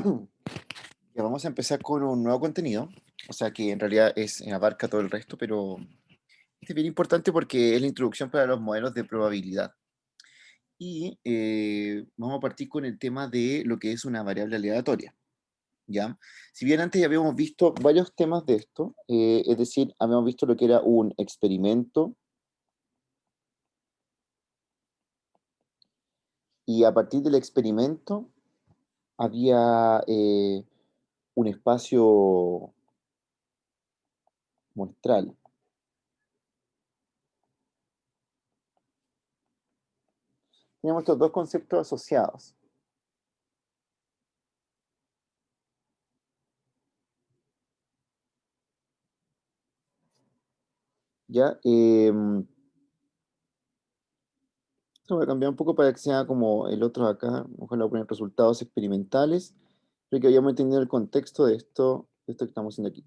Ya vamos a empezar con un nuevo contenido, o sea que en realidad abarca todo el resto, pero este es bien importante porque es la introducción para los modelos de probabilidad. Y vamos a partir con el tema de lo que es una variable aleatoria, ¿ya? Si bien antes ya habíamos visto varios temas de esto, es decir, habíamos visto lo que era un experimento y a partir del experimento había un espacio muestral. Teníamos estos dos conceptos asociados. ¿Ya? Esto voy a cambiar un poco para que sea como el otro de acá. Mejor le voy a poner resultados experimentales, pero que hayamos entendido el contexto de esto que estamos haciendo aquí.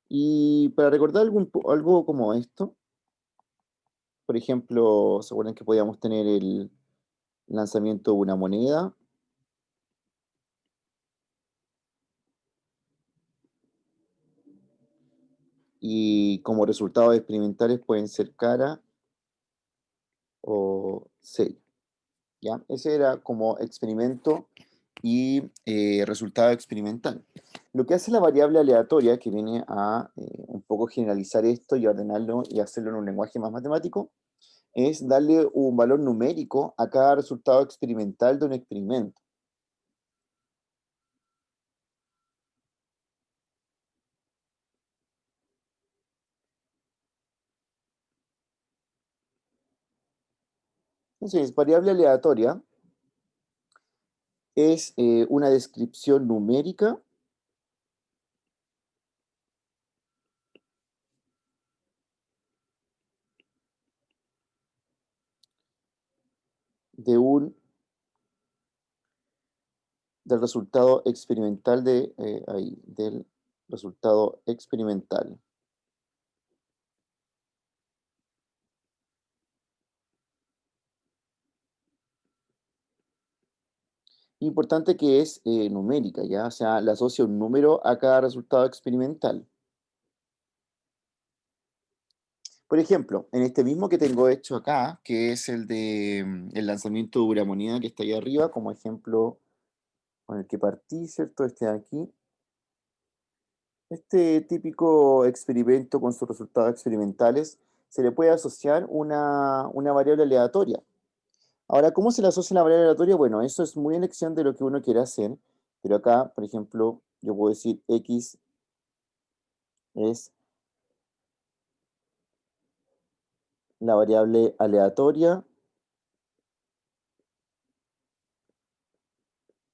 Y para recordar algo como esto, por ejemplo, ¿se acuerdan que podíamos tener el lanzamiento de una moneda? Y como resultados experimentales pueden ser cara o sello. ¿Ya? Ese era como experimento y resultado experimental. Lo que hace la variable aleatoria, que viene a un poco generalizar esto y ordenarlo y hacerlo en un lenguaje más matemático, es darle un valor numérico a cada resultado experimental de un experimento. Entonces, variable aleatoria es una descripción numérica de del resultado experimental del resultado experimental. Importante que es numérica, ¿ya? O sea, le asocia un número a cada resultado experimental. Por ejemplo, en este mismo que tengo hecho acá, que es el de el lanzamiento de una moneda que está ahí arriba, como ejemplo con el que partí, ¿cierto? Este de aquí. Este típico experimento con sus resultados experimentales se le puede asociar una variable aleatoria. Ahora, ¿cómo se le asocia la variable aleatoria? Bueno, eso es muy elección de lo que uno quiere hacer, pero acá, por ejemplo, yo puedo decir x es la variable aleatoria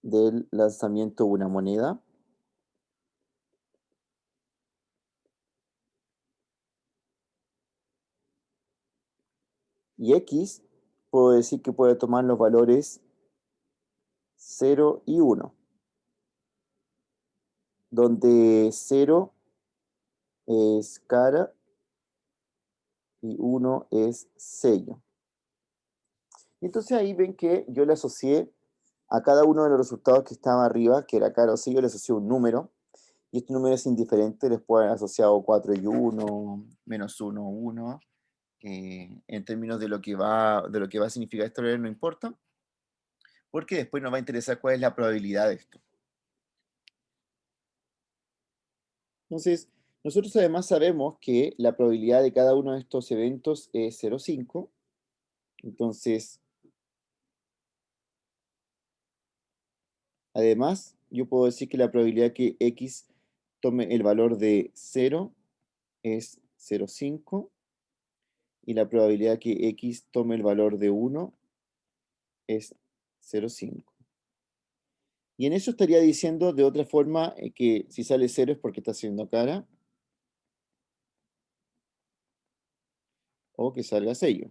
del lanzamiento de una moneda y x puedo decir que puede tomar los valores 0 y 1, donde 0 es cara y 1 es sello. Y entonces ahí ven que yo le asocié a cada uno de los resultados que estaba arriba, que era cara o sello, le asocié un número, y este número es indiferente, les puedo haber asociado 4 y 1, menos 1, 1. En términos de lo que va a significar esto no importa, porque después nos va a interesar cuál es la probabilidad de esto. Entonces, nosotros además sabemos que la probabilidad de cada uno de estos eventos es 0,5. Entonces, además, yo puedo decir que la probabilidad que x tome el valor de 0 es 0,5 y la probabilidad que x tome el valor de 1 es 0,5. Y en eso estaría diciendo de otra forma que si sale 0 es porque está haciendo cara o que salga sello.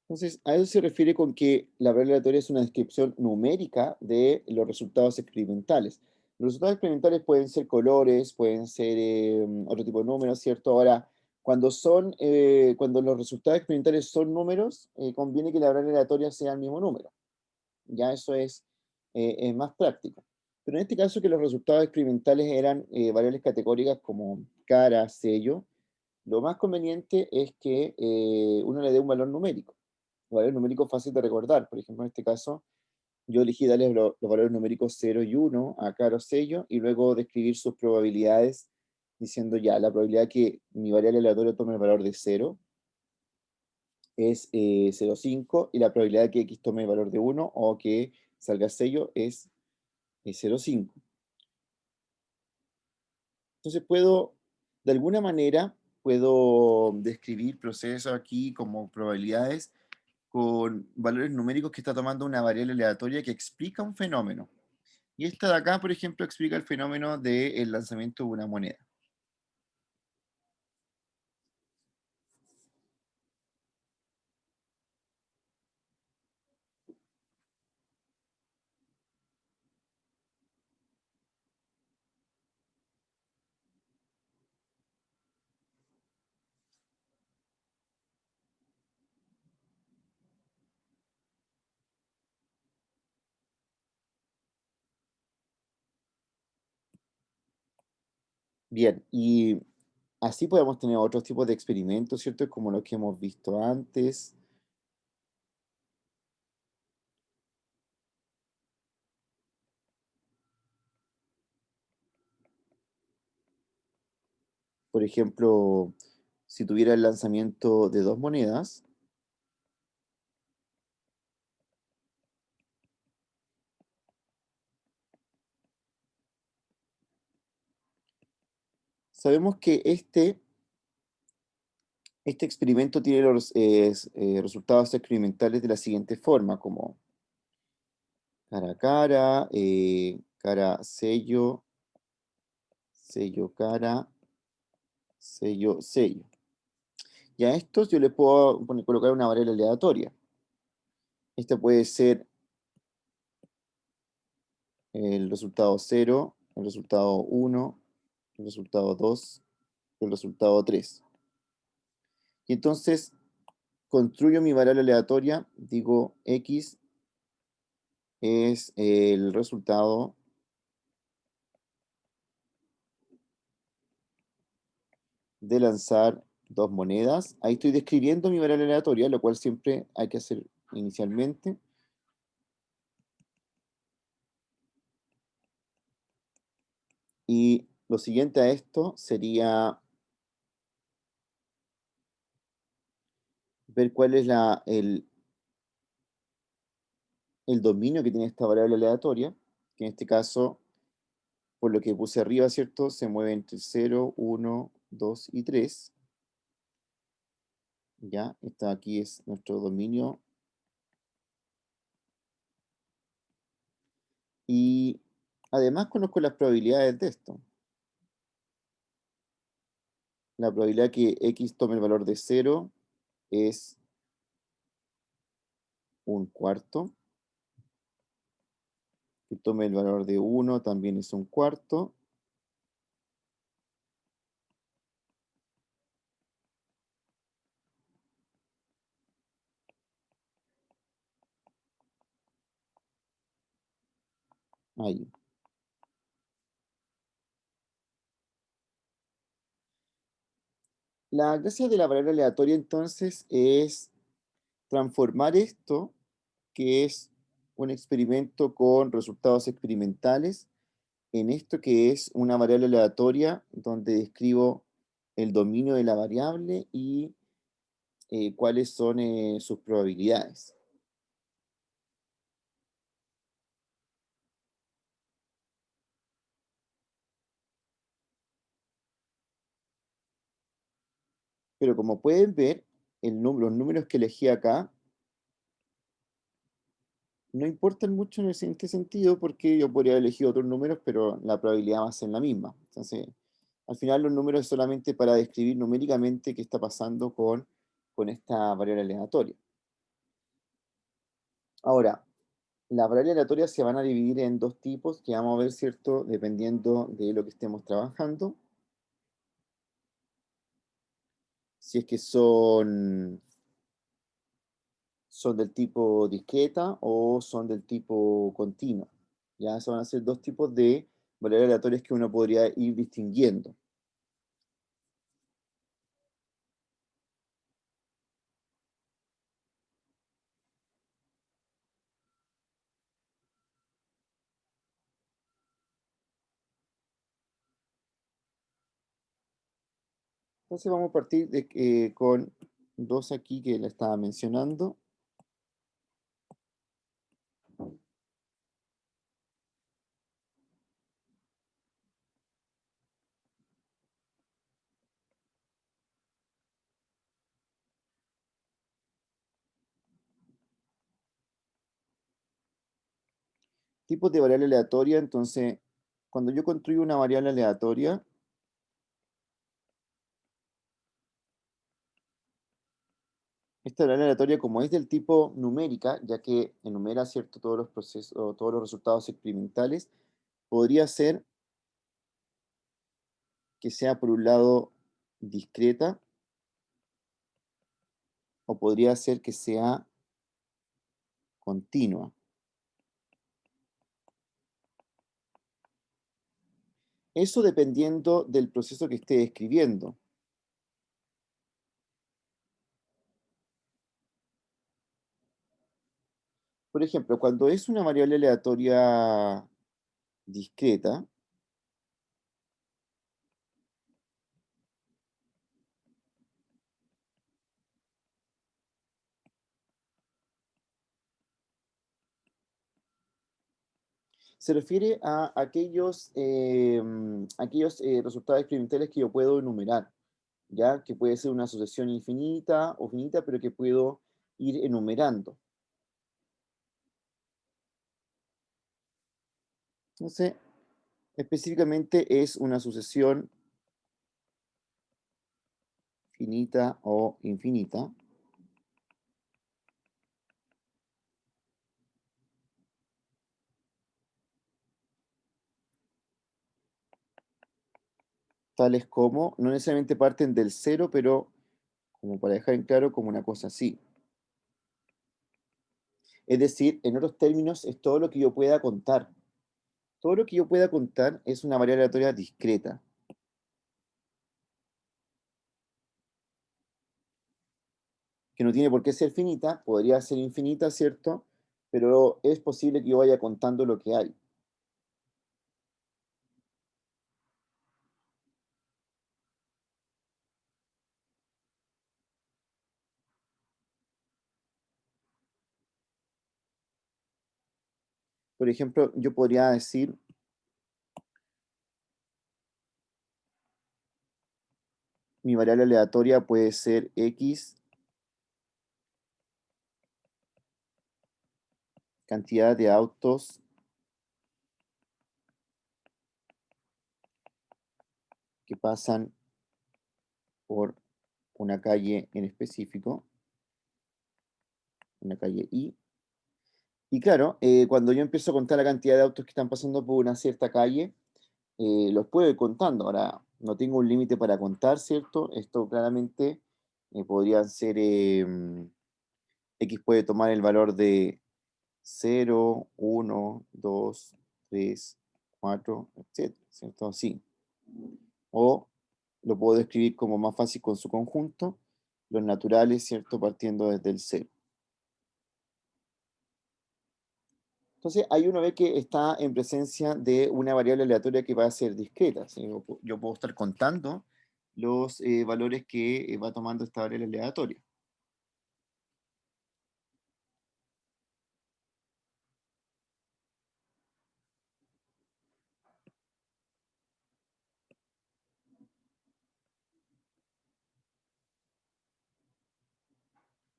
Entonces, a eso se refiere con que la variable aleatoria es una descripción numérica de los resultados experimentales. Los resultados experimentales pueden ser colores, pueden ser otro tipo de números, ¿cierto? Ahora, Cuando los resultados experimentales son números, conviene que la variable aleatoria sea el mismo número. Ya eso es más práctico. Pero en este caso que los resultados experimentales eran variables categóricas como cara, sello, lo más conveniente es que uno le dé un valor numérico. Un valor numérico fácil de recordar. Por ejemplo, en este caso, yo elegí darle los valores numéricos 0 y 1 a cada sello y luego describir sus probabilidades diciendo ya, la probabilidad que mi variable aleatoria tome el valor de 0 es 0,5 y la probabilidad que X tome el valor de 1 o que salga sello es 0,5. Entonces de alguna manera, puedo describir procesos aquí como probabilidades con valores numéricos que está tomando una variable aleatoria que explica un fenómeno. Y esta de acá, por ejemplo, explica el fenómeno del lanzamiento de una moneda. Bien, y así podemos tener otros tipos de experimentos, ¿cierto? Como los que hemos visto antes. Por ejemplo, si tuviera el lanzamiento de dos monedas, sabemos que este experimento tiene los resultados experimentales de la siguiente forma, como cara a cara, cara sello, sello cara, sello sello. Y a estos yo le puedo colocar una variable aleatoria. Esta puede ser el resultado 0, el resultado 1, el resultado 2, el resultado 3. Y entonces construyo mi variable aleatoria, digo X es el resultado de lanzar dos monedas. Ahí estoy describiendo mi variable aleatoria, lo cual siempre hay que hacer inicialmente. Y lo siguiente a esto sería ver cuál es el dominio que tiene esta variable aleatoria, que en este caso, por lo que puse arriba, ¿cierto? Se mueve entre 0, 1, 2 y 3. Ya, esta aquí es nuestro dominio. Y además conozco las probabilidades de esto. La probabilidad que X tome el valor de 0 es un cuarto. Que tome el valor de 1 también es un cuarto. Ahí. La gracia de la variable aleatoria entonces es transformar esto, que es un experimento con resultados experimentales, en esto que es una variable aleatoria donde describo el dominio de la variable y cuáles son sus probabilidades. Pero como pueden ver, los números que elegí acá no importan mucho en el siguiente sentido porque yo podría haber elegido otros números, pero la probabilidad va a ser la misma. Entonces, al final los números es solamente para describir numéricamente qué está pasando con esta variable aleatoria. Ahora, las variables aleatorias se van a dividir en dos tipos que vamos a ver, ¿cierto? Dependiendo de lo que estemos trabajando. si es que son del tipo discreta o son del tipo continua. Ya, esos van a ser dos tipos de variables aleatorias que uno podría ir distinguiendo. Entonces vamos a partir con dos aquí que la estaba mencionando. Tipos de variable aleatoria, entonces, cuando yo construyo una variable aleatoria, esta variable aleatoria, como es del tipo numérica, ya que enumera, ¿cierto?, todos los procesos, o todos los resultados experimentales, podría ser que sea por un lado discreta o podría ser que sea continua. Eso dependiendo del proceso que esté escribiendo. Por ejemplo, cuando es una variable aleatoria discreta, se refiere a aquellos resultados experimentales que yo puedo enumerar, ¿ya? Que puede ser una sucesión infinita o finita, pero que puedo ir enumerando. Entonces, específicamente es una sucesión finita o infinita, tales como, no necesariamente parten del cero, pero como para dejar en claro, como una cosa así. Es decir, en otros términos, es todo lo que yo pueda contar. Todo lo que yo pueda contar es una variable aleatoria discreta, que no tiene por qué ser finita, podría ser infinita, ¿cierto? Pero es posible que yo vaya contando lo que hay. Por ejemplo, yo podría decir, mi variable aleatoria puede ser x cantidad de autos que pasan por una calle en específico, una calle I. Y claro, cuando yo empiezo a contar la cantidad de autos que están pasando por una cierta calle, los puedo ir contando. Ahora, no tengo un límite para contar, ¿cierto? Esto claramente podrían ser, X puede tomar el valor de 0, 1, 2, 3, 4, etcétera, ¿cierto? Así. O lo puedo describir como más fácil con su conjunto, los naturales, ¿cierto? Partiendo desde el cero. Entonces, ahí uno ve que está en presencia de una variable aleatoria que va a ser discreta, ¿sí? Yo puedo estar contando los valores que va tomando esta variable aleatoria.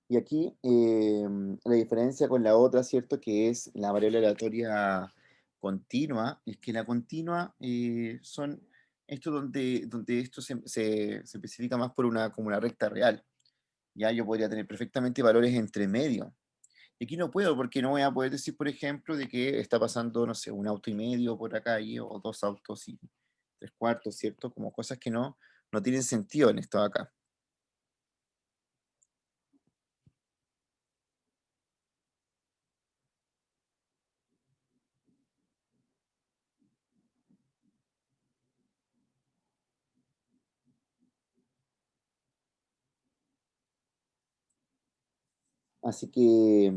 Y aquí la diferencia con la otra, ¿cierto? Que es la variable aleatoria continua, es que la continua son esto donde esto se especifica más por como una recta real. Ya yo podría tener perfectamente valores entre medio. Y aquí no puedo porque no voy a poder decir, por ejemplo, de que está pasando, no sé, un auto y medio por la calle o dos autos y tres cuartos, ¿cierto? Como cosas que no tienen sentido en esto de acá. Así que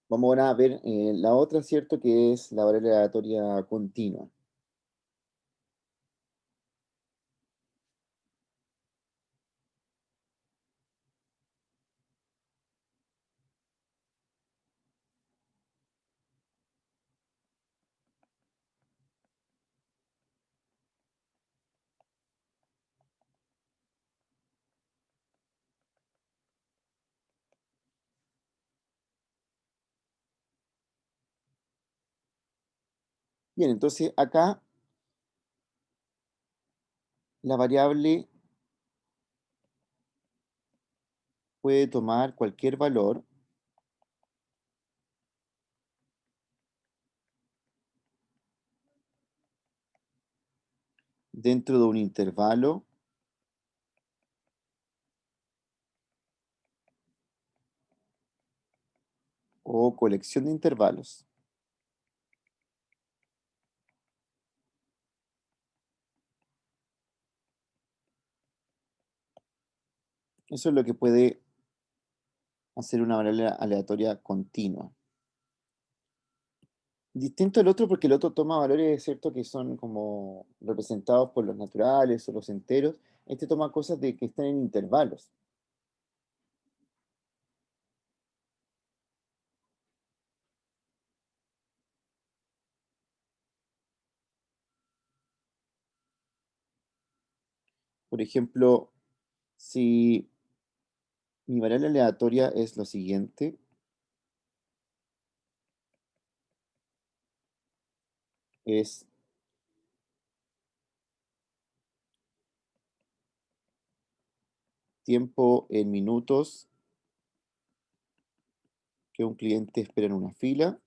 vamos ahora a ver la otra, ¿cierto? Que es la variable aleatoria continua. Bien, entonces acá la variable puede tomar cualquier valor dentro de un intervalo o colección de intervalos. Eso es lo que puede hacer una variable aleatoria continua. Distinto al otro porque el otro toma valores, ¿cierto? Que son como representados por los naturales o los enteros. Este toma cosas de que están en intervalos. Por ejemplo, si mi variable aleatoria es lo siguiente, es tiempo en minutos que un cliente espera en una fila.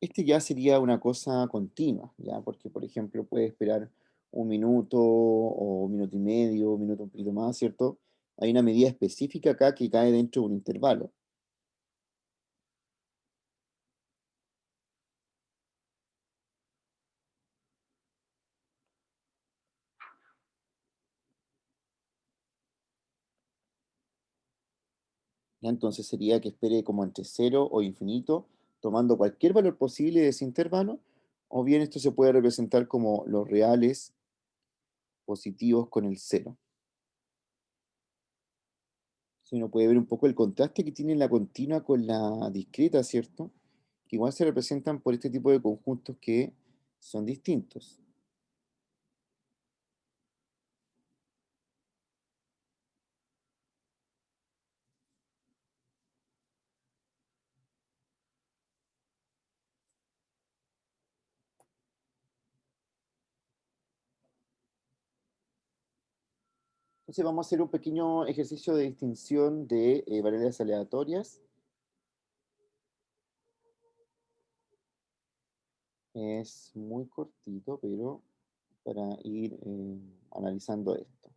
Este ya sería una cosa continua, ¿ya? Porque, por ejemplo, puede esperar un minuto o un minuto y medio, un minuto un poquito más, ¿cierto? Hay una medida específica acá que cae dentro de un intervalo. ¿Ya? Entonces sería que espere como entre cero o infinito, tomando cualquier valor posible de ese intervalo, o bien esto se puede representar como los reales positivos con el cero. Si uno puede ver un poco el contraste que tiene la continua con la discreta, ¿cierto? Que igual se representan por este tipo de conjuntos que son distintos. Entonces vamos a hacer un pequeño ejercicio de distinción de variables aleatorias. Es muy cortito, pero para ir analizando esto.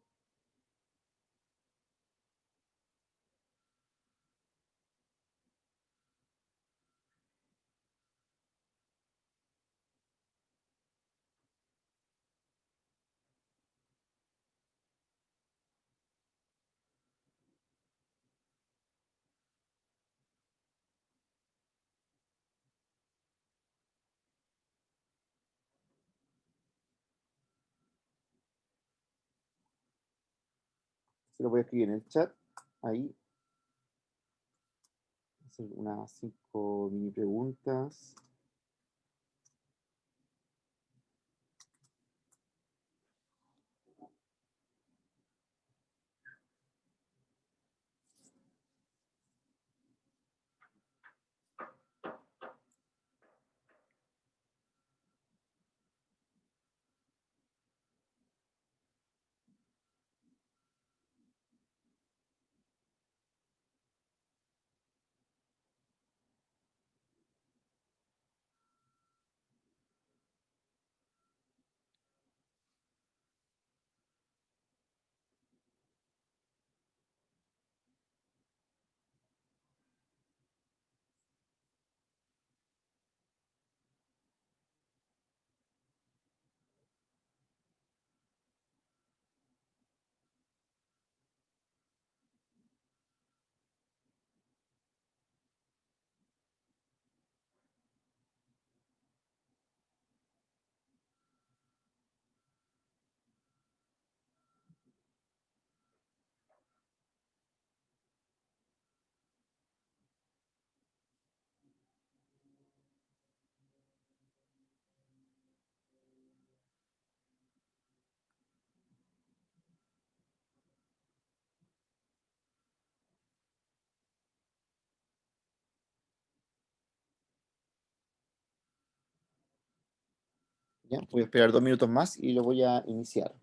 Se lo voy a escribir en el chat. Ahí, hacer unas 5 mini preguntas. ¿Ya? Voy a esperar 2 minutos más y lo voy a iniciar.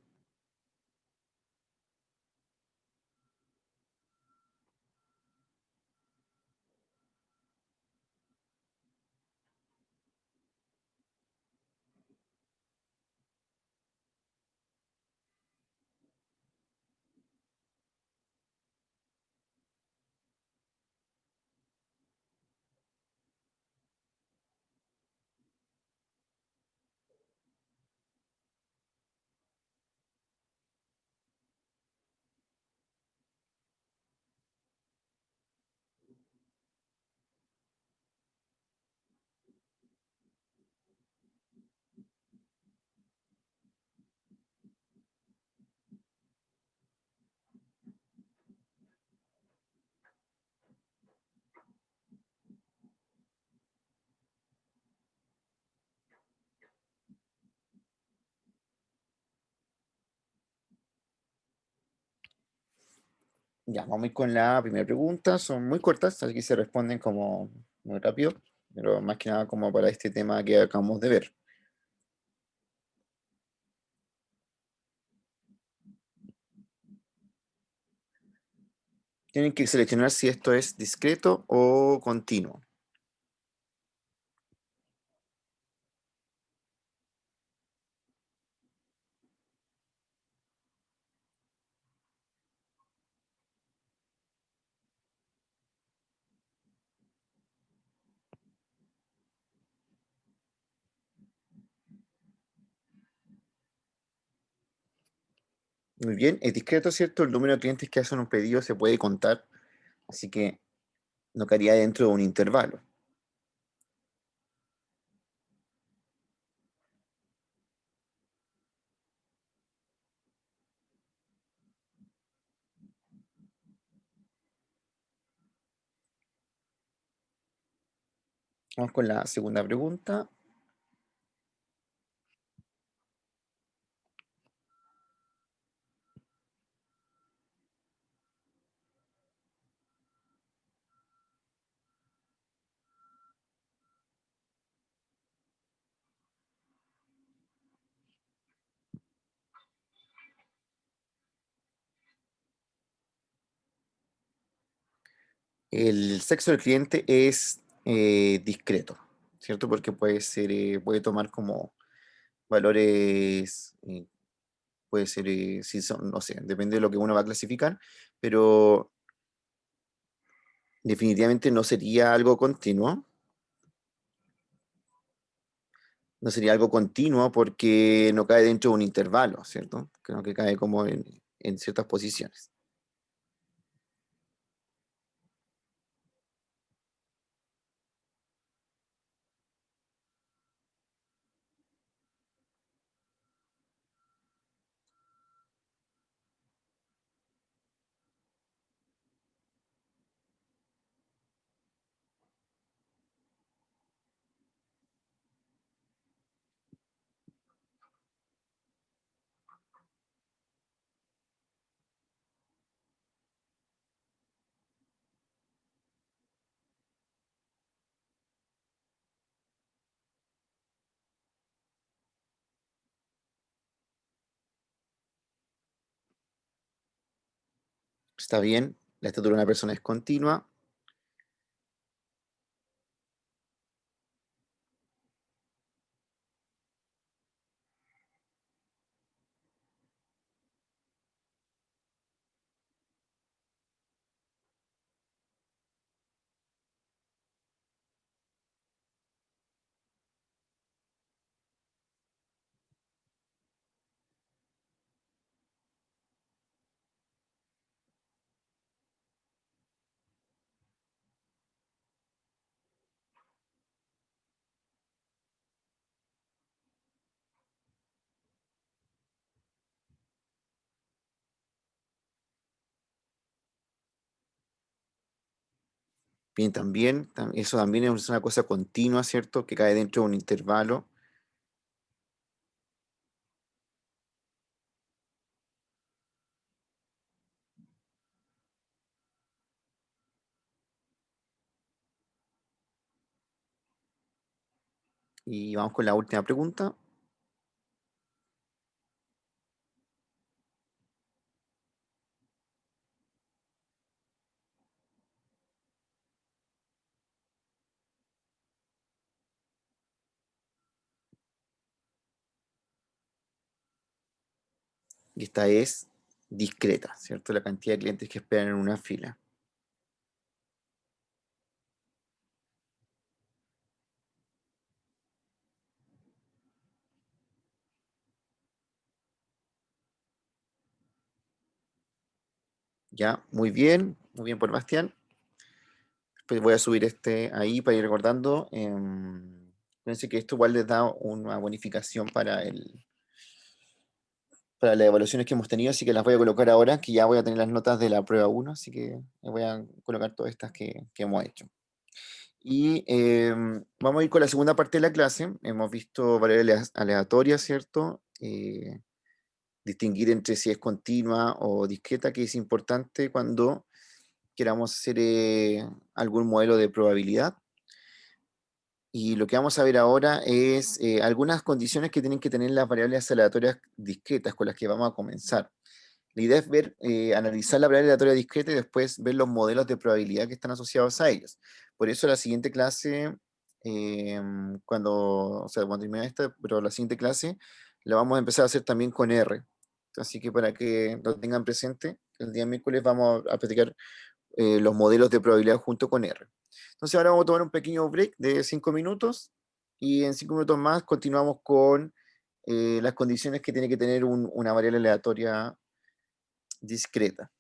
Ya, vamos a ir con la primera pregunta. Son muy cortas, así que se responden como muy rápido, pero más que nada como para este tema que acabamos de ver. Tienen que seleccionar si esto es discreto o continuo. Muy bien, es discreto, ¿cierto? El número de clientes que hacen un pedido se puede contar, así que no caería dentro de un intervalo. Vamos con la segunda pregunta. El sexo del cliente es discreto, ¿cierto? Porque puede ser, puede tomar como valores, puede ser, si son, no sé, depende de lo que uno va a clasificar, pero definitivamente no sería algo continuo, no sería algo continuo porque no cae dentro de un intervalo, ¿cierto? Creo que cae como en ciertas posiciones. Está bien, la estatura de una persona es continua bien también, eso también es una cosa continua, ¿cierto? Que cae dentro de un intervalo. Y vamos con la última pregunta. y esta es discreta, ¿cierto? La cantidad de clientes que esperan en una fila. Ya, muy bien por Bastián. Pues voy a subir este ahí para ir recordando. Fíjense que esto igual les da una bonificación para las evaluaciones que hemos tenido, así que las voy a colocar ahora, que ya voy a tener las notas de la prueba uno, así que voy a colocar todas estas que hemos hecho. Y vamos a ir con la segunda parte de la clase. Hemos visto variables aleatorias, ¿cierto? Distinguir entre si es continua o discreta, que es importante cuando queramos hacer algún modelo de probabilidad. Y lo que vamos a ver ahora es algunas condiciones que tienen que tener las variables aleatorias discretas con las que vamos a comenzar. La idea es ver, analizar la variable aleatoria discreta y después ver los modelos de probabilidad que están asociados a ellos. Por eso la siguiente clase, o sea, cuando termine esta, pero la siguiente clase la vamos a empezar a hacer también con R. Así que para que lo tengan presente, el día miércoles vamos a practicar los modelos de probabilidad junto con R. Entonces ahora vamos a tomar un pequeño break de 5 minutos y en 5 minutos más continuamos con las condiciones que tiene que tener una variable aleatoria discreta.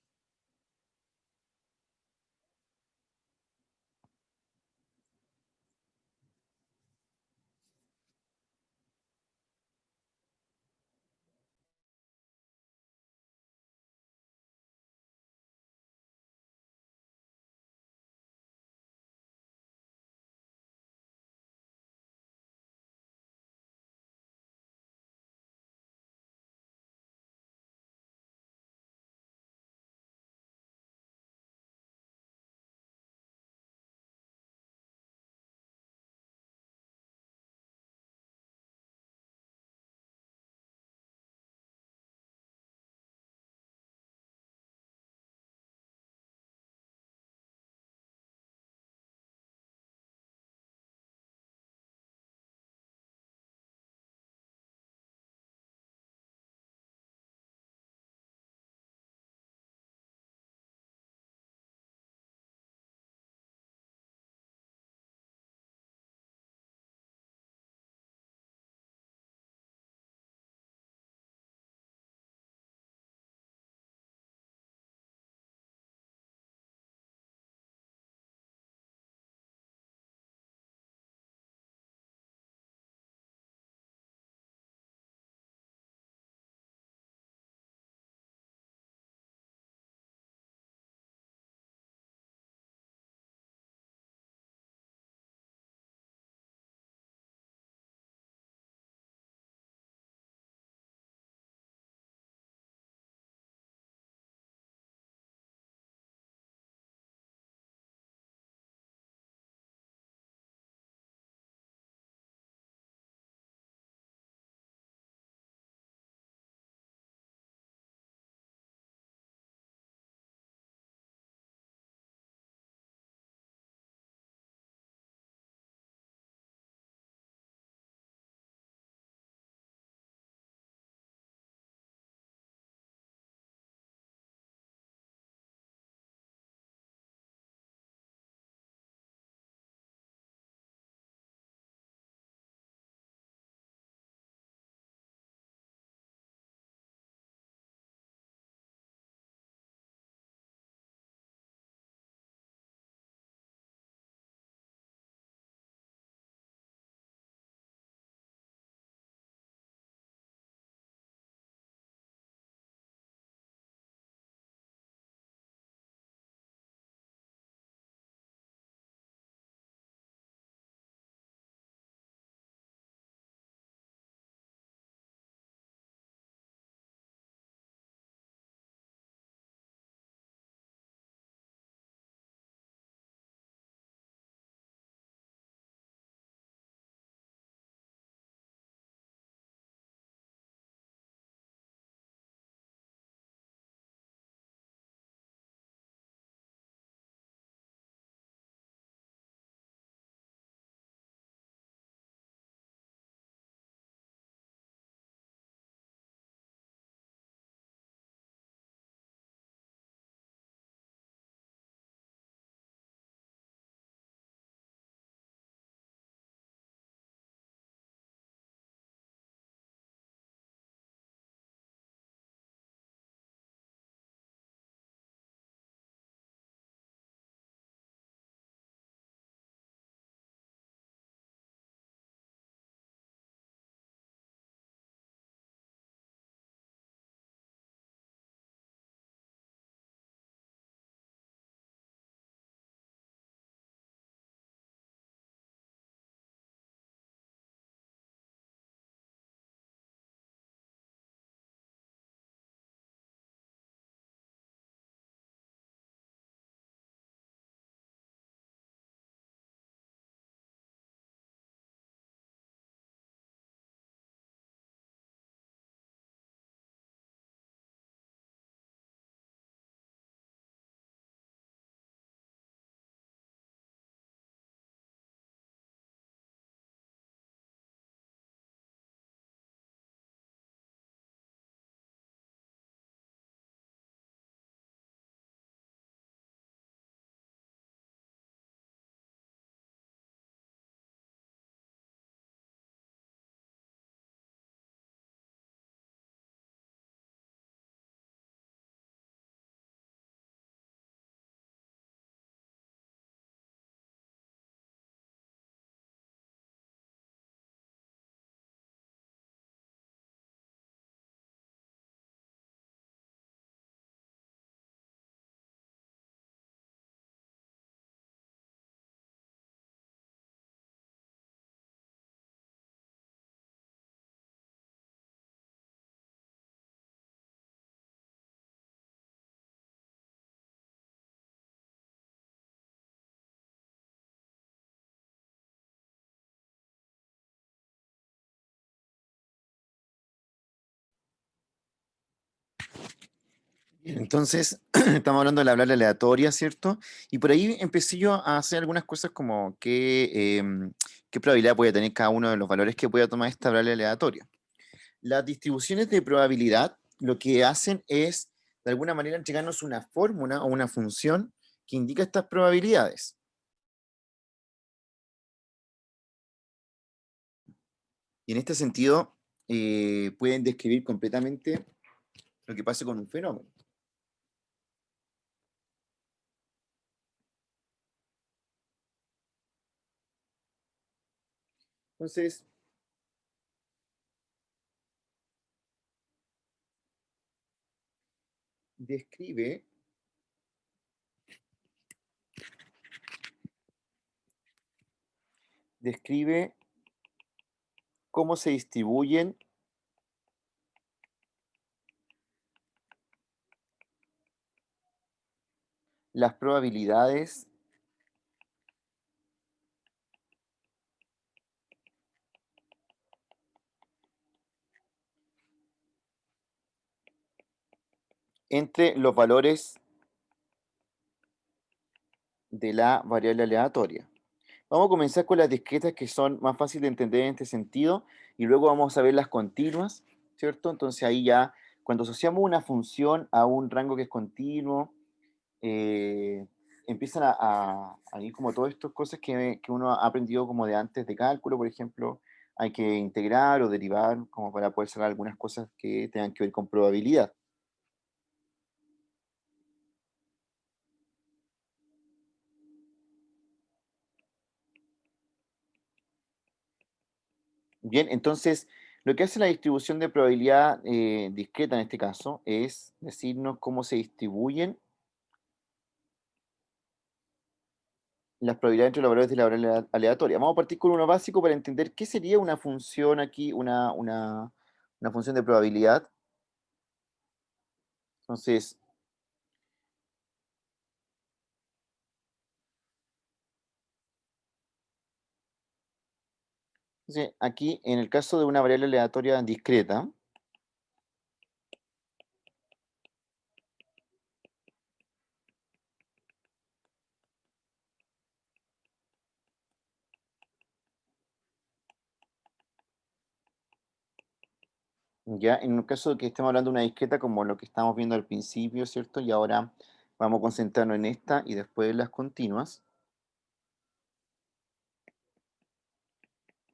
Entonces, estamos hablando de la variable aleatoria, ¿cierto? Y por ahí empecé yo a hacer algunas cosas como qué probabilidad puede tener cada uno de los valores que pueda tomar esta variable aleatoria. Las distribuciones de probabilidad lo que hacen es, de alguna manera, entregarnos una fórmula o una función que indica estas probabilidades. Y en este sentido, pueden describir completamente lo que pasa con un fenómeno. Entonces, describe describe cómo se distribuyen las probabilidades entre los valores de la variable aleatoria. Vamos a comenzar con las discretas que son más fáciles de entender en este sentido y luego vamos a ver las continuas, ¿cierto? Entonces ahí ya, cuando asociamos una función a un rango que es continuo, eh, empiezan a ir como todas estas cosas que uno ha aprendido como de antes de cálculo, por ejemplo, hay que integrar o derivar como para poder sacar algunas cosas que tengan que ver con probabilidad. Bien, entonces lo que hace la distribución de probabilidad discreta en este caso es decirnos cómo se distribuyen las probabilidades entre los valores de la variable aleatoria. Vamos a partir con uno básico para entender qué sería una función aquí, una función de probabilidad. Entonces, aquí en el caso de una variable aleatoria discreta, ya en un caso que estemos hablando de una discreta como lo que estamos viendo al principio, ¿cierto? Y ahora vamos a concentrarnos en esta y después en las continuas.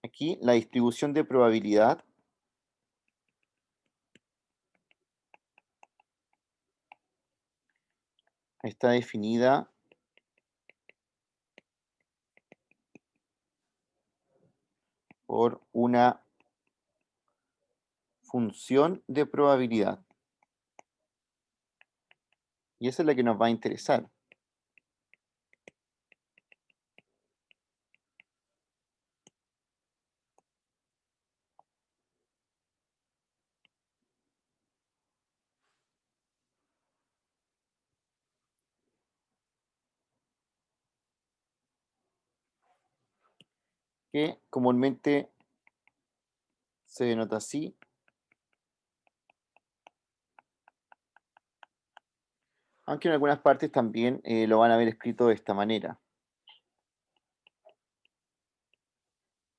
Aquí la distribución de probabilidad está definida por una función de probabilidad. Y esa es la que nos va a interesar. Que comúnmente se denota así, aunque en algunas partes también lo van a ver escrito de esta manera,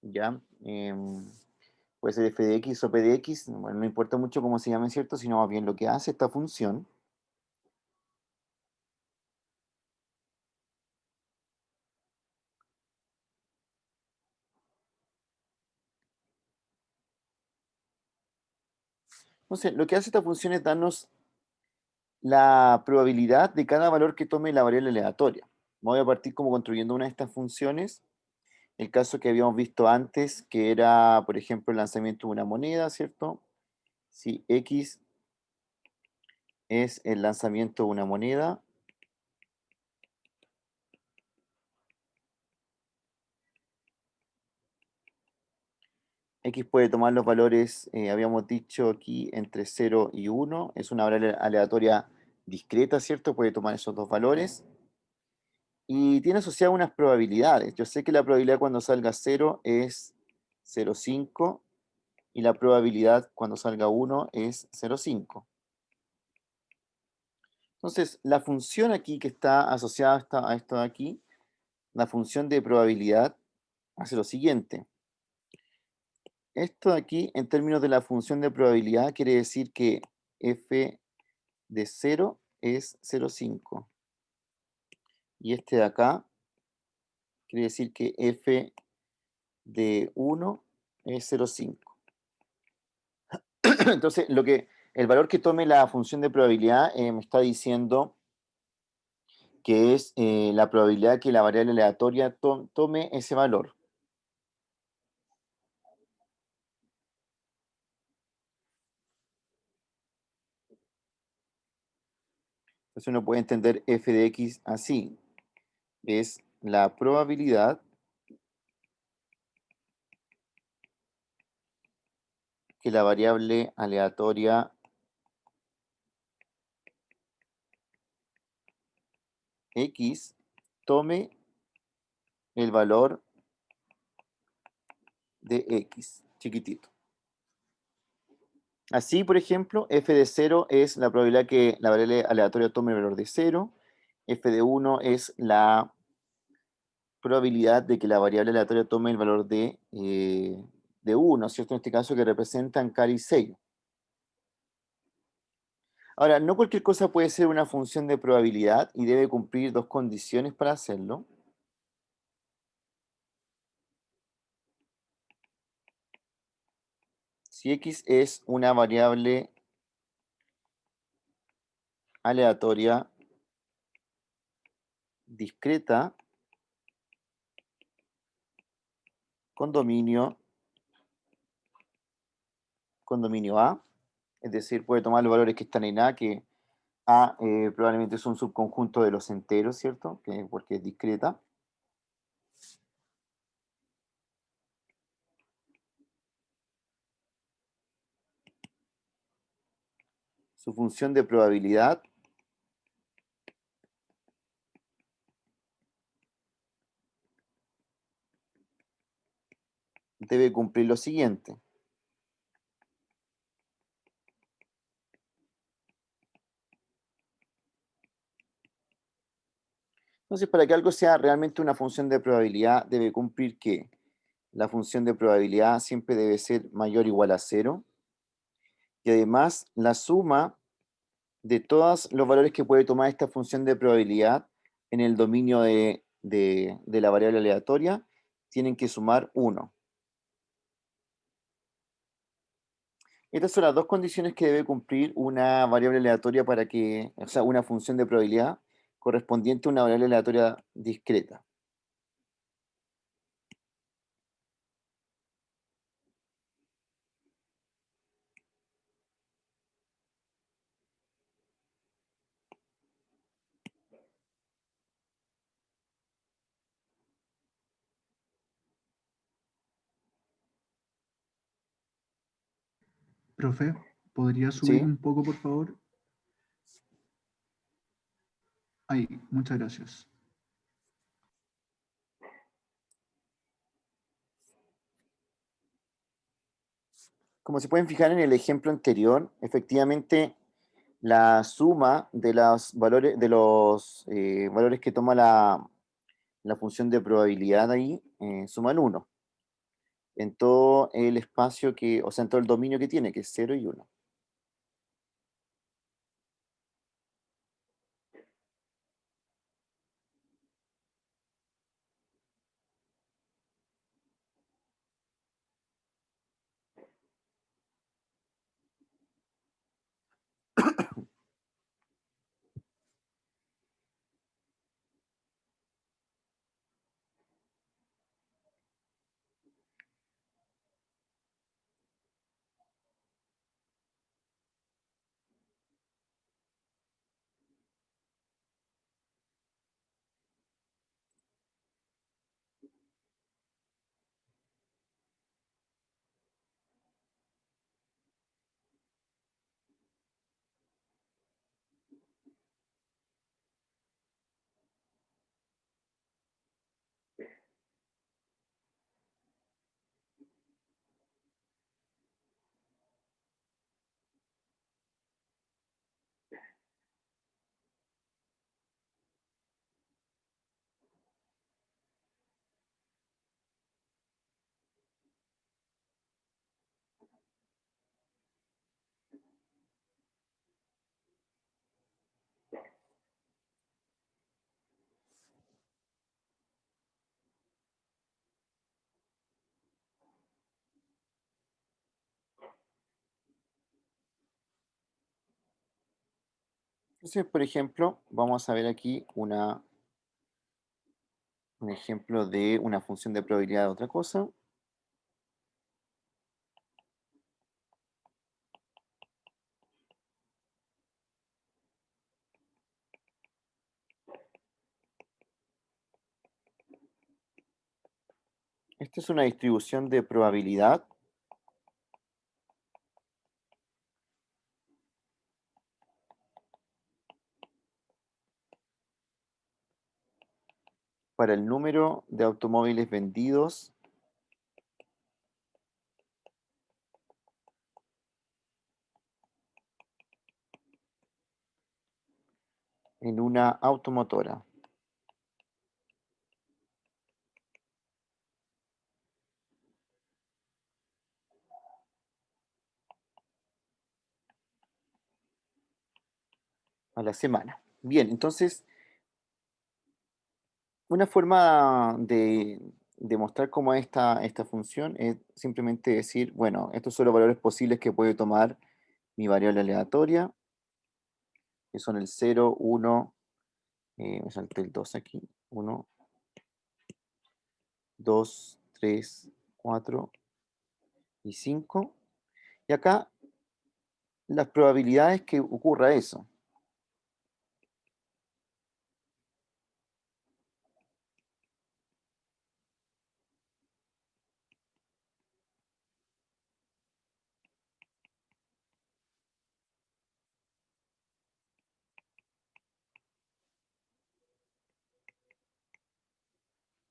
¿ya? Puede ser f de x o p de x, bueno, no importa mucho cómo se llame, ¿cierto? Sino más bien lo que hace esta función. Entonces, lo que hace esta función es darnos la probabilidad de cada valor que tome la variable aleatoria. Voy a partir como construyendo una de estas funciones. El caso que habíamos visto antes, que era, por ejemplo, el lanzamiento de una moneda, ¿cierto? Si x es el lanzamiento de una moneda, x puede tomar los valores, habíamos dicho aquí, entre 0 y 1. Es una variable aleatoria discreta, ¿cierto? Puede tomar esos dos valores. Y tiene asociadas unas probabilidades. Yo sé que la probabilidad cuando salga 0 es 0,5 y la probabilidad cuando salga 1 es 0,5. Entonces, la función aquí que está asociada a esto de aquí, la función de probabilidad, hace lo siguiente. Esto de aquí, en términos de la función de probabilidad, quiere decir que f de 0 es 0,5. Y este de acá quiere decir que f de 1 es 0,5. Entonces, el valor que tome la función de probabilidad me está diciendo que es la probabilidad que la variable aleatoria tome ese valor. Entonces uno puede entender f de x así. Es la probabilidad que la variable aleatoria x tome el valor de x, chiquitito. Así, por ejemplo, f de 0 es la probabilidad que la variable aleatoria tome el valor de 0, f de 1 es la probabilidad de que la variable aleatoria tome el valor de 1, ¿cierto? En este caso que representan cara y sello. Ahora, no cualquier cosa puede ser una función de probabilidad y debe cumplir dos condiciones para hacerlo. Si x es una variable aleatoria discreta con dominio A, es decir, puede tomar los valores que están en A, que A probablemente es un subconjunto de los enteros, ¿cierto? Porque es discreta. Su función de probabilidad debe cumplir lo siguiente. Entonces, para que algo sea realmente una función de probabilidad, debe cumplir que la función de probabilidad siempre debe ser mayor o igual a 0, y además la suma de todos los valores que puede tomar esta función de probabilidad en el dominio de la variable aleatoria tienen que sumar 1. Estas son las dos condiciones que debe cumplir una variable aleatoria para que, o sea, una función de probabilidad correspondiente a una variable aleatoria discreta. Profe, ¿podría subir ¿Sí? un poco, por favor? Ahí, muchas gracias. Como se pueden fijar en el ejemplo anterior, efectivamente la suma de los valores que toma la función de probabilidad ahí suman 1 en todo el espacio o sea, en todo el dominio que tiene, que es 0 y 1. Entonces, por ejemplo, vamos a ver aquí un ejemplo de una función de probabilidad de otra cosa. Esta es una distribución de probabilidad para el número de automóviles vendidos en una automotora. A la semana. Bien, entonces, una forma de demostrar cómo es esta función es simplemente decir, bueno, estos son los valores posibles que puede tomar mi variable aleatoria, que son el 0, 1, me salté el 2 aquí, 1, 2, 3, 4 y 5. Y acá las probabilidades que ocurra eso.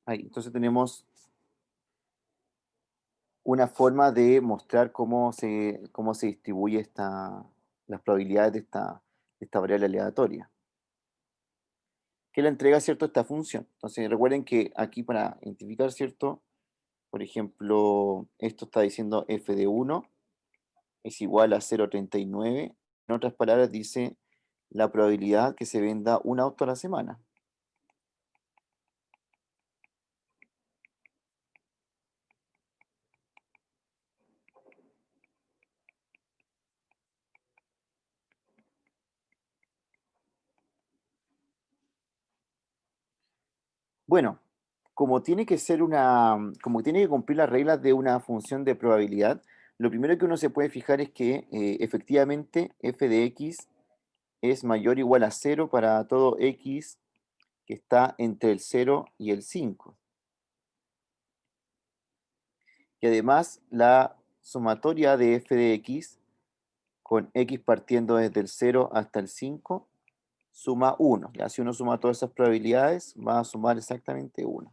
Ahí, entonces tenemos una forma de mostrar cómo se distribuye las probabilidades de esta variable aleatoria, que la entrega, ¿cierto?, esta función. Entonces recuerden que aquí para identificar, ¿cierto? Por ejemplo, esto está diciendo f de 1 es igual a 0,39. En otras palabras, dice la probabilidad que se venda un auto a la semana. Bueno, como tiene que cumplir las reglas de una función de probabilidad, lo primero que uno se puede fijar es que efectivamente f de x es mayor o igual a 0 para todo x que está entre el 0 y el 5. Y además la sumatoria de f de x con x partiendo desde el 0 hasta el 5 suma 1. Ya, si uno suma todas esas probabilidades, va a sumar exactamente 1.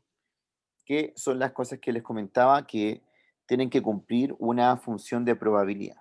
Que son las cosas que les comentaba que tienen que cumplir una función de probabilidad.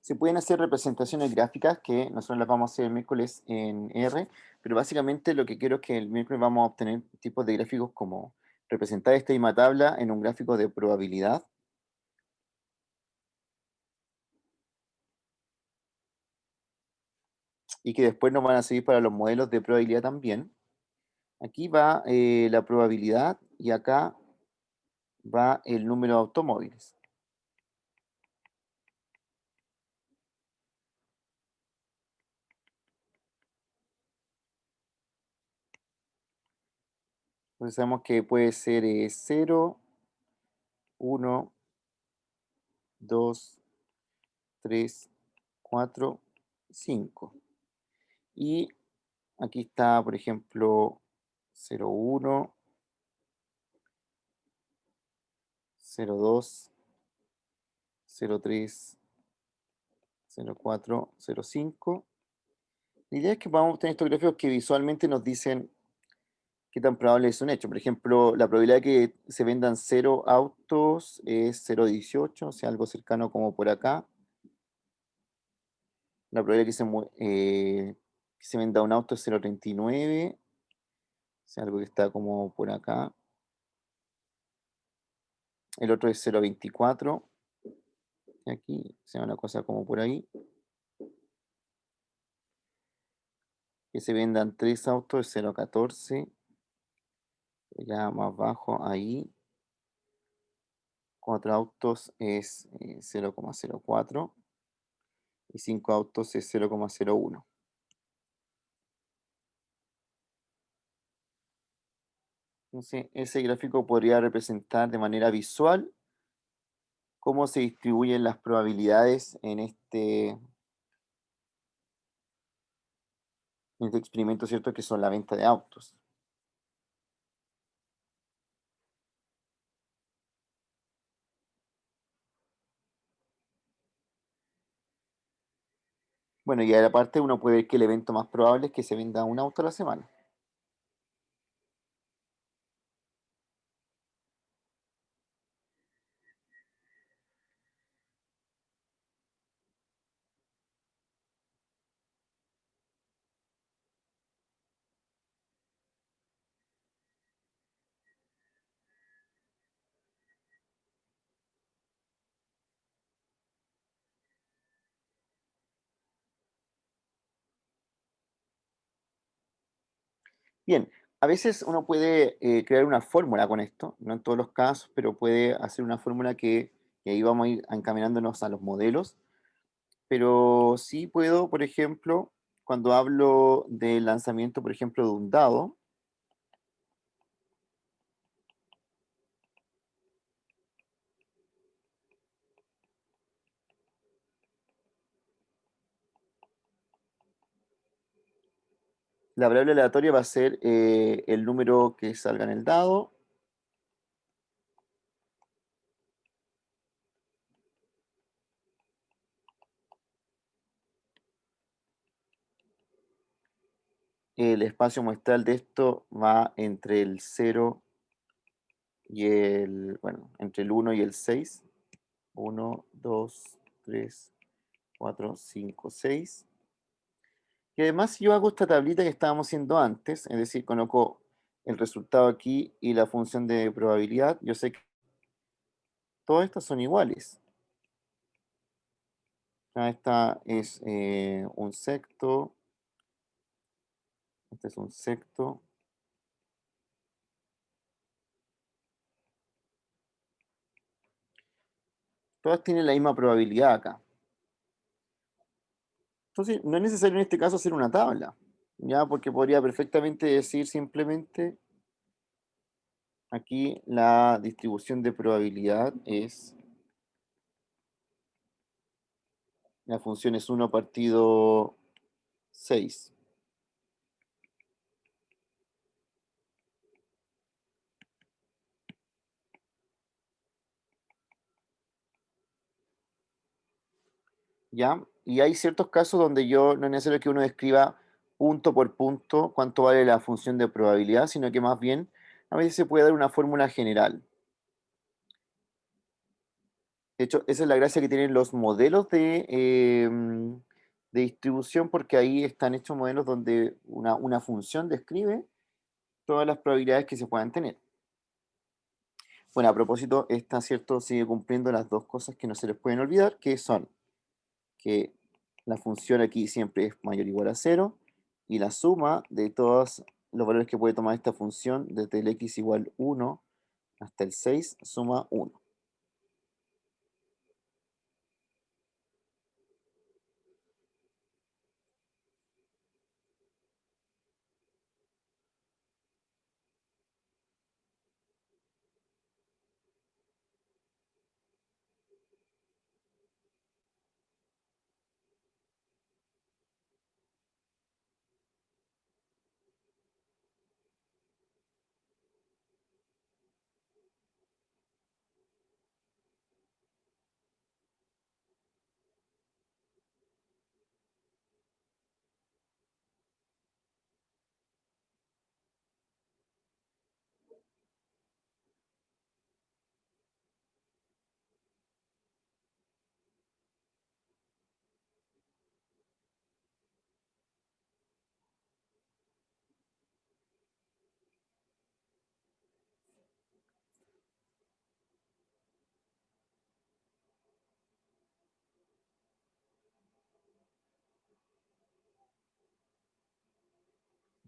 Se pueden hacer representaciones gráficas que nosotros las vamos a hacer el miércoles en R, pero básicamente lo que quiero es que el miércoles vamos a obtener tipos de gráficos como representar esta misma tabla en un gráfico de probabilidad y que después nos van a servir para los modelos de probabilidad también. Aquí va la probabilidad y acá va el número de automóviles. Entonces sabemos que puede ser 0, 1, 2, 3, 4, 5. Y aquí está, por ejemplo, 0,1, 0,2, 0,3, 0,4, 0,5. La idea es que podamos tener estos gráficos que visualmente nos dicen qué tan probable es un hecho. Por ejemplo, la probabilidad de que se vendan 0 autos es 0,18, o sea, algo cercano como por acá. La probabilidad de que se venda un auto es 0,39, o sea, algo que está como por acá. el otro es 0,24, y aquí se ve una cosa como por ahí, que se vendan 3 autos es 0,14, ya más bajo ahí, 4 autos es 0,04 y 5 autos es 0,01. Entonces, ese gráfico podría representar de manera visual cómo se distribuyen las probabilidades en este experimento, ¿cierto? Que son la venta de autos. Bueno, y aparte uno puede ver que el evento más probable es que se venda un auto a la semana. Bien, a veces uno puede crear una fórmula con esto, no en todos los casos, pero puede hacer una fórmula que ahí vamos a ir encaminándonos a los modelos, pero sí puedo, por ejemplo, cuando hablo del lanzamiento, por ejemplo, de un dado, la variable aleatoria va a ser el número que salga en el dado, el espacio muestral de esto va entre el 0 y bueno, entre el 1 y el 6. 1, 2, 3, 4, 5, 6. Y además, si yo hago esta tablita que estábamos haciendo antes, es decir, coloco el resultado aquí y la función de probabilidad, yo sé que todas estas son iguales. Esta es un sexto, este es un sexto. Todas tienen la misma probabilidad acá. Entonces, no es necesario en este caso hacer una tabla, ¿ya? Porque podría perfectamente decir simplemente aquí la distribución de probabilidad es, la función es 1 partido 6. ¿Ya? Y hay ciertos casos donde yo no es necesario que uno escriba punto por punto cuánto vale la función de probabilidad, sino que más bien a veces se puede dar una fórmula general. De hecho, esa es la gracia que tienen los modelos de distribución, porque ahí están hechos modelos donde una función describe todas las probabilidades que se puedan tener. Bueno, a propósito, esta, ¿cierto?, sigue cumpliendo las dos cosas que no se les pueden olvidar, que son que la función aquí siempre es mayor o igual a cero, y la suma de todos los valores que puede tomar esta función, desde el x igual 1 hasta el 6 suma 1.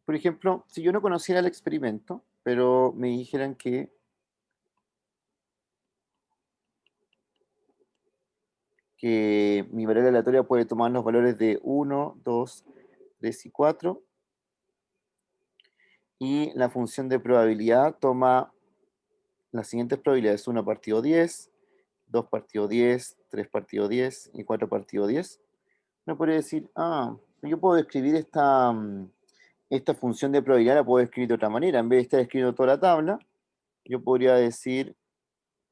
por ejemplo, si yo no conociera el experimento, pero me dijeran que mi variable aleatoria puede tomar los valores de 1, 2, 3 y 4, y la función de probabilidad toma las siguientes probabilidades: 1 partido 10, 2 partido 10, 3 partido 10 y 4 partido 10. Uno podría decir, yo puedo escribir esta función de probabilidad, la puedo escribir de otra manera. En vez de estar escribiendo toda la tabla, yo podría decir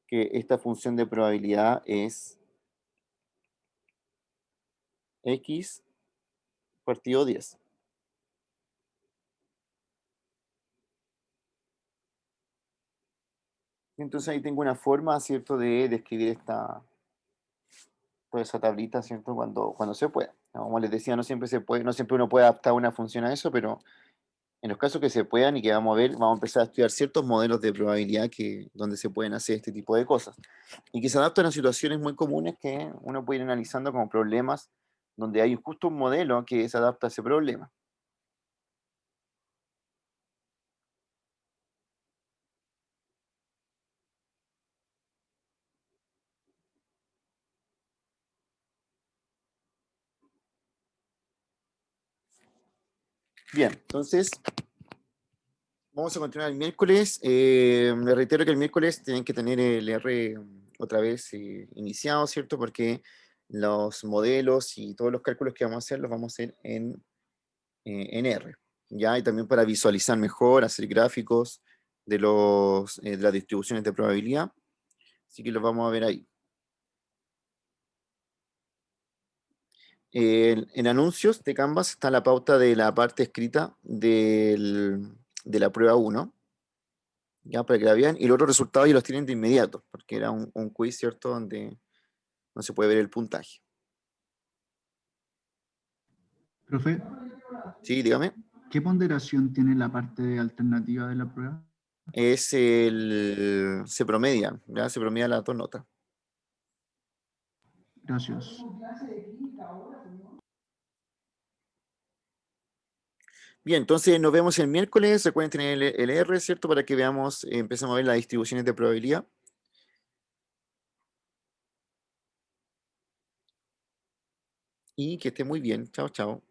que esta función de probabilidad es x partido 10. Entonces ahí tengo una forma, ¿cierto?, de describir toda esa tablita, ¿cierto?, cuando se pueda. Como les decía, no siempre se puede, no siempre uno puede adaptar una función a eso, pero en los casos que se puedan y que vamos a ver, vamos a empezar a estudiar ciertos modelos de probabilidad donde se pueden hacer este tipo de cosas. Y que se adaptan a situaciones muy comunes que uno puede ir analizando como problemas donde hay justo un modelo que se adapta a ese problema. Bien, entonces vamos a continuar el miércoles. Me reitero que el miércoles tienen que tener el R otra vez iniciado, ¿cierto? Porque los modelos y todos los cálculos que vamos a hacer los vamos a hacer en R. ¿Ya? Y también para visualizar mejor, hacer gráficos de las distribuciones de probabilidad. Así que los vamos a ver ahí. En anuncios de Canvas está la pauta de la parte escrita de la prueba 1, ya para que la vean, y los otros resultados ya los tienen de inmediato, porque era un quiz, ¿cierto?, donde no se puede ver el puntaje. Profe, Sí, dígame. ¿qué ponderación tiene la parte alternativa de la prueba? Se promedia, ya se promedia las dos notas. Gracias. Bien, entonces nos vemos el miércoles. Recuerden tener el R, ¿cierto? Para que veamos, empecemos a ver las distribuciones de probabilidad. Y que esté muy bien. Chao, chao.